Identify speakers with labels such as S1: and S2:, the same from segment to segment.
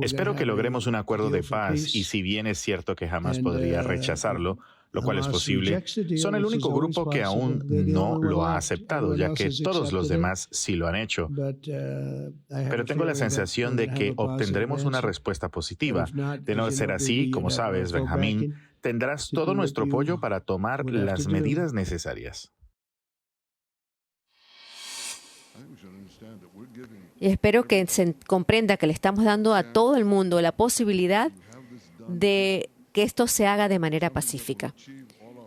S1: Espero que logremos un acuerdo de paz y si bien es cierto que jamás podría rechazarlo, lo cual es posible, son el único grupo que aún no lo ha aceptado, ya que todos los demás sí lo han hecho. Pero tengo la sensación de que obtendremos una respuesta positiva. De no ser así, como sabes, Benjamín, tendrás todo nuestro apoyo para tomar las medidas necesarias.
S2: Y espero que se comprenda que le estamos dando a todo el mundo la posibilidad de que esto se haga de manera pacífica.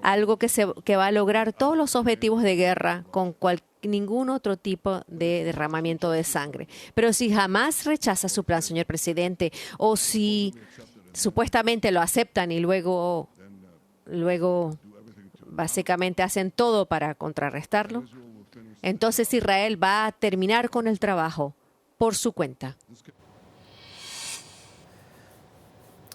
S2: Algo que va a lograr todos los objetivos de guerra con ningún otro tipo de derramamiento de sangre. Pero si jamás rechaza su plan, señor presidente, o si supuestamente lo aceptan y luego básicamente hacen todo para contrarrestarlo, entonces Israel va a terminar con el trabajo por su cuenta.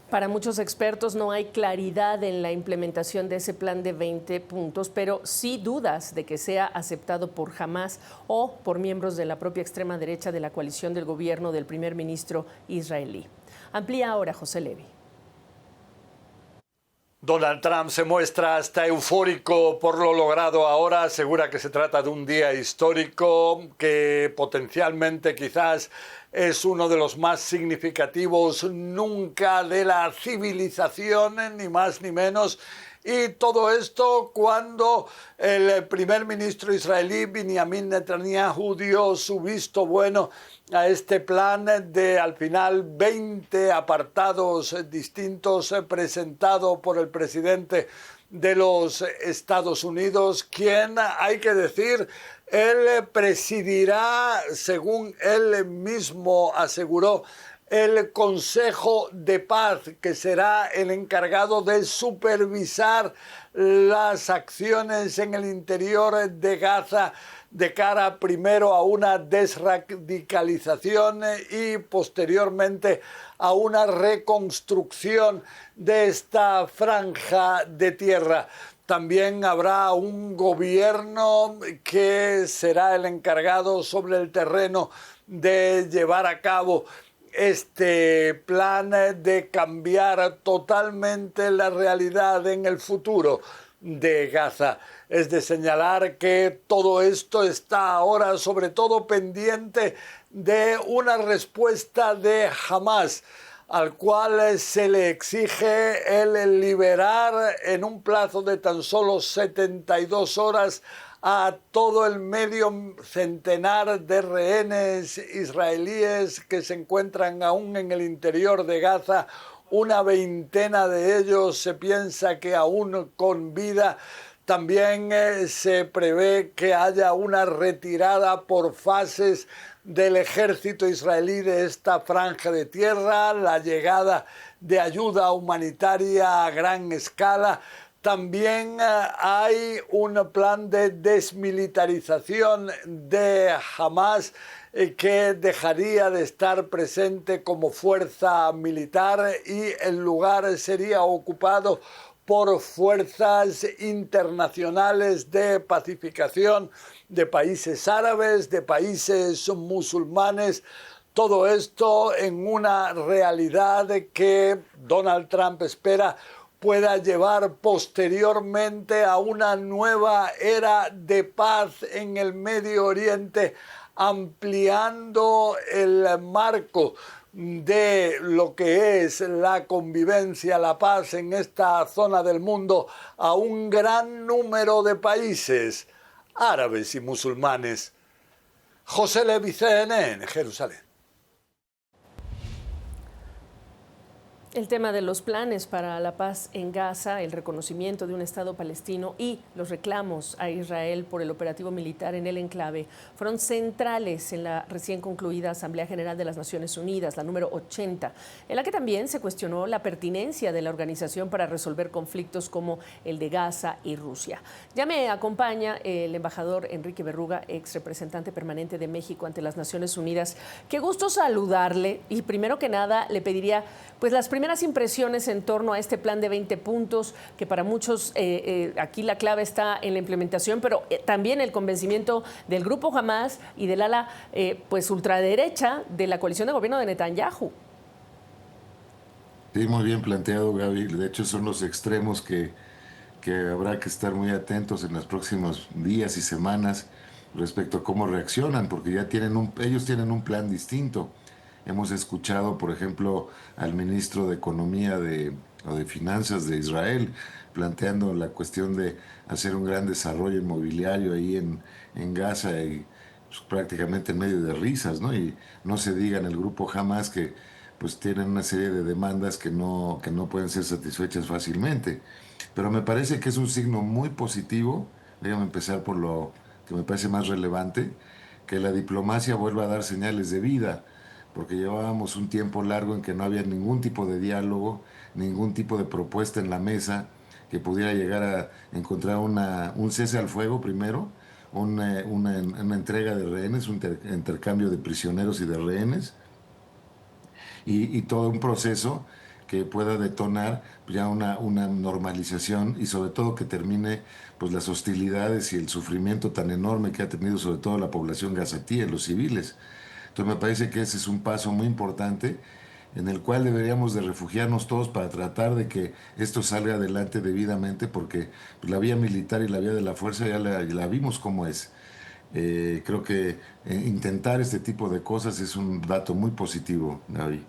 S3: Para muchos expertos no hay claridad en la implementación de ese plan de 20 puntos, pero sí dudas de que sea aceptado por Hamás o por miembros de la propia extrema derecha de la coalición del gobierno del primer ministro israelí. Amplía ahora José Levi.
S4: Donald Trump se muestra hasta eufórico por lo logrado ahora, asegura que se trata de un día histórico, que potencialmente quizás es uno de los más significativos nunca de la civilización, ni más ni menos. Y todo esto cuando el primer ministro israelí, Benjamin Netanyahu, dio su visto bueno a este plan de, al final, 20 apartados distintos presentado por el presidente de los Estados Unidos, quien, hay que decir, él presidirá, según él mismo aseguró, el Consejo de Paz, que será el encargado de supervisar las acciones en el interior de Gaza de cara primero a una desradicalización y posteriormente a una reconstrucción de esta franja de tierra. También habrá un gobierno que será el encargado sobre el terreno de llevar a cabo este plan de cambiar totalmente la realidad en el futuro de Gaza. Es de señalar que todo esto está ahora sobre todo pendiente de una respuesta de Hamás, al cual se le exige el liberar en un plazo de tan solo 72 horas a todo el medio centenar de rehenes israelíes que se encuentran aún en el interior de Gaza. Una veintena de ellos se piensa que aún con vida. También se prevé que haya una retirada por fases del ejército israelí de esta franja de tierra, la llegada de ayuda humanitaria a gran escala. También hay un plan de desmilitarización de Hamás que dejaría de estar presente como fuerza militar y el lugar sería ocupado por fuerzas internacionales de pacificación de países árabes, de países musulmanes. Todo esto en una realidad que Donald Trump espera pueda llevar posteriormente a una nueva era de paz en el Medio Oriente, ampliando el marco de lo que es la convivencia, la paz en esta zona del mundo a un gran número de países árabes y musulmanes. José Levi, CNN, Jerusalén.
S3: El tema de los planes para la paz en Gaza, el reconocimiento de un Estado palestino y los reclamos a Israel por el operativo militar en el enclave fueron centrales en la recién concluida Asamblea General de las Naciones Unidas, la número 80, en la que también se cuestionó la pertinencia de la organización para resolver conflictos como el de Gaza y Rusia. Ya me acompaña el embajador Enrique Berruga, ex representante permanente de México ante las Naciones Unidas. Qué gusto saludarle y primero que nada le pediría pues las primeras impresiones en torno a este plan de 20 puntos, que para muchos aquí la clave está en la implementación, pero también el convencimiento del grupo Hamás y del ala pues ultraderecha de la coalición de gobierno de Netanyahu.
S5: Sí, muy bien planteado, Gaby. De hecho, son los extremos que habrá que estar muy atentos en los próximos días y semanas respecto a cómo reaccionan, porque ya ellos tienen un plan distinto. Hemos escuchado, por ejemplo, al ministro de Economía o de Finanzas de Israel planteando la cuestión de hacer un gran desarrollo inmobiliario ahí en Gaza y pues, prácticamente en medio de risas, ¿no? Y no se diga en el grupo Hamas que pues tienen una serie de demandas que no pueden ser satisfechas fácilmente. Pero me parece que es un signo muy positivo, déjame empezar por lo que me parece más relevante, que la diplomacia vuelva a dar señales de vida, porque llevábamos un tiempo largo en que no había ningún tipo de diálogo, ningún tipo de propuesta en la mesa que pudiera llegar a encontrar un cese al fuego primero, una entrega de rehenes, un intercambio de prisioneros y de rehenes, y todo un proceso que pueda detonar ya una normalización y sobre todo que termine pues las hostilidades y el sufrimiento tan enorme que ha tenido sobre todo la población gazatí, los civiles. Entonces me parece que ese es un paso muy importante en el cual deberíamos de refugiarnos todos para tratar de que esto salga adelante debidamente, porque pues, la vía militar y la vía de la fuerza ya la vimos cómo es. Creo que intentar este tipo de cosas es un dato muy positivo, Gaby.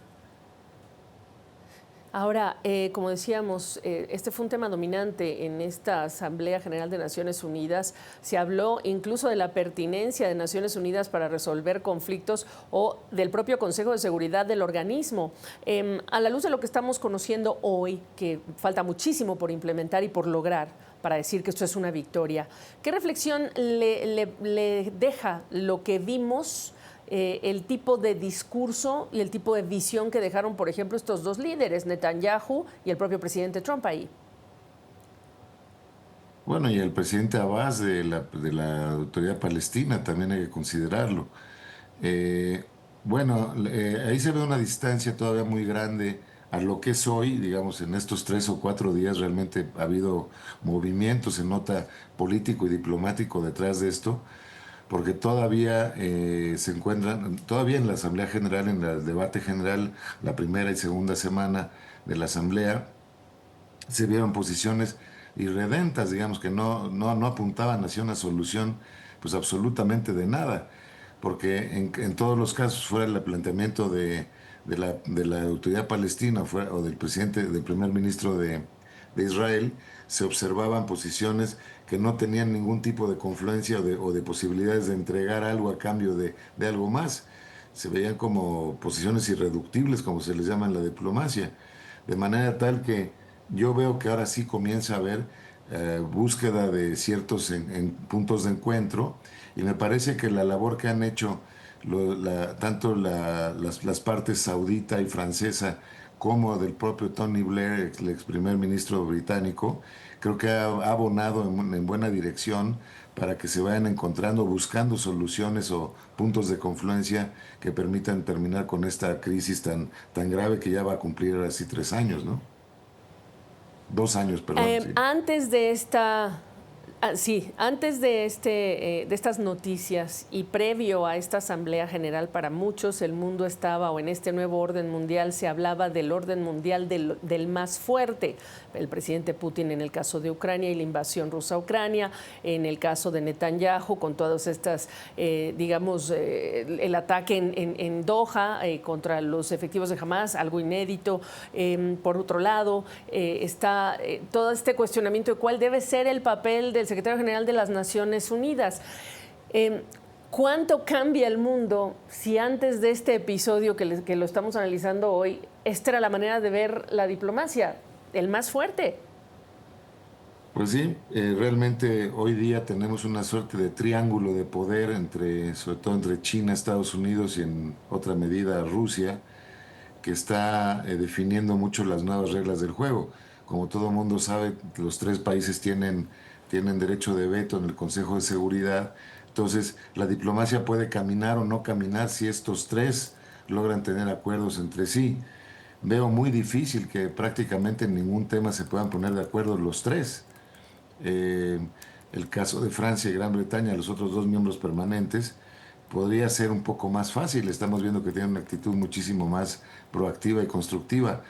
S3: Ahora, como decíamos, este fue un tema dominante en esta Asamblea General de Naciones Unidas. Se habló incluso de la pertinencia de Naciones Unidas para resolver conflictos o del propio Consejo de Seguridad del organismo. A la luz de lo que estamos conociendo hoy, que falta muchísimo por implementar y por lograr, para decir que esto es una victoria, ¿qué reflexión le deja lo que vimos? El tipo de discurso y el tipo de visión que dejaron, por ejemplo, estos dos líderes, Netanyahu y el propio presidente Trump ahí.
S5: Bueno, y el presidente Abbas de la Autoridad Palestina también hay que considerarlo. Ahí se ve una distancia todavía muy grande a lo que es hoy, digamos, en estos 3 o 4 días realmente ha habido movimiento, se nota político y diplomático detrás de esto, porque todavía se encuentran, todavía en la Asamblea General, en el debate general, la primera y segunda semana de la Asamblea, se vieron posiciones irredentas, digamos, que no apuntaban hacia una solución, pues absolutamente de nada, porque en todos los casos, fuera el planteamiento de la autoridad palestina o del primer ministro de Israel, se observaban posiciones que no tenían ningún tipo de confluencia o de posibilidades de entregar algo a cambio de algo más. Se veían como posiciones irreductibles, como se les llama en la diplomacia, de manera tal que yo veo que ahora sí comienza a haber búsqueda de ciertos en puntos de encuentro, y me parece que la labor que han hecho tanto las partes saudita y francesa como del propio Tony Blair, el ex primer ministro británico, creo que ha abonado en buena dirección para que se vayan encontrando, buscando soluciones o puntos de confluencia que permitan terminar con esta crisis tan grave que ya va a cumplir ahora sí 3 años, ¿no? 2 años, perdón. Sí.
S3: Antes de esta... antes de estas noticias y previo a esta Asamblea General, para muchos el mundo estaba, o en este nuevo orden mundial se hablaba del orden mundial del más fuerte. El presidente Putin en el caso de Ucrania y la invasión rusa a Ucrania, en el caso de Netanyahu con todas estas, el ataque en Doha contra los efectivos de Hamas, algo inédito. Por otro lado, está todo este cuestionamiento de cuál debe ser el papel del secretario general de las Naciones Unidas. ¿Cuánto cambia el mundo si antes de este episodio que lo estamos analizando hoy, esta era la manera de ver la diplomacia, el más fuerte?
S5: Pues sí, realmente hoy día tenemos una suerte de triángulo de poder sobre todo entre China, Estados Unidos y en otra medida Rusia, que está definiendo mucho las nuevas reglas del juego. Como todo mundo sabe, los 3 países tienen derecho de veto en el Consejo de Seguridad. Entonces, la diplomacia puede caminar o no caminar si estos 3 logran tener acuerdos entre sí. veo muy difícil que prácticamente en ningún tema se puedan poner de acuerdo los tres. Eh, el caso de Francia y Gran Bretaña, los otros dos miembros permanentes, podría ser un poco más fácil. Estamos viendo que tienen una actitud muchísimo más proactiva y constructiva.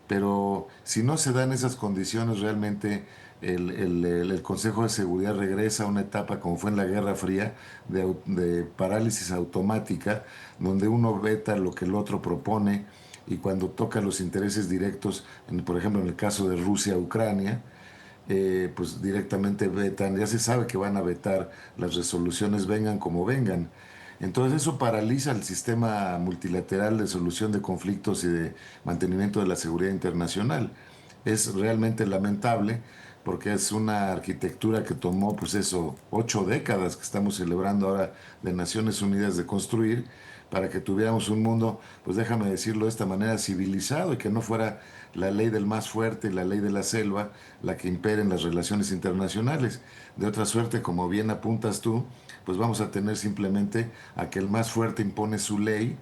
S5: Pero si no se dan esas condiciones, realmente el Consejo de Seguridad regresa a una etapa como fue en la Guerra Fría, de parálisis automática, donde uno veta lo que el otro propone y cuando toca los intereses directos, por ejemplo en el caso de Rusia-Ucrania, pues directamente vetan, ya se sabe que van a vetar las resoluciones vengan como vengan. Entonces eso paraliza el sistema multilateral de solución de conflictos y de mantenimiento de la seguridad internacional. Es realmente lamentable porque es una arquitectura que tomó, pues eso, 8 décadas que estamos celebrando ahora de Naciones Unidas de construir para que tuviéramos un mundo, pues déjame decirlo de esta manera, civilizado y que no fuera la ley del más fuerte y la ley de la selva la que impere en las relaciones internacionales. De otra suerte, como bien apuntas tú, pues vamos a tener simplemente a que el más fuerte impone su ley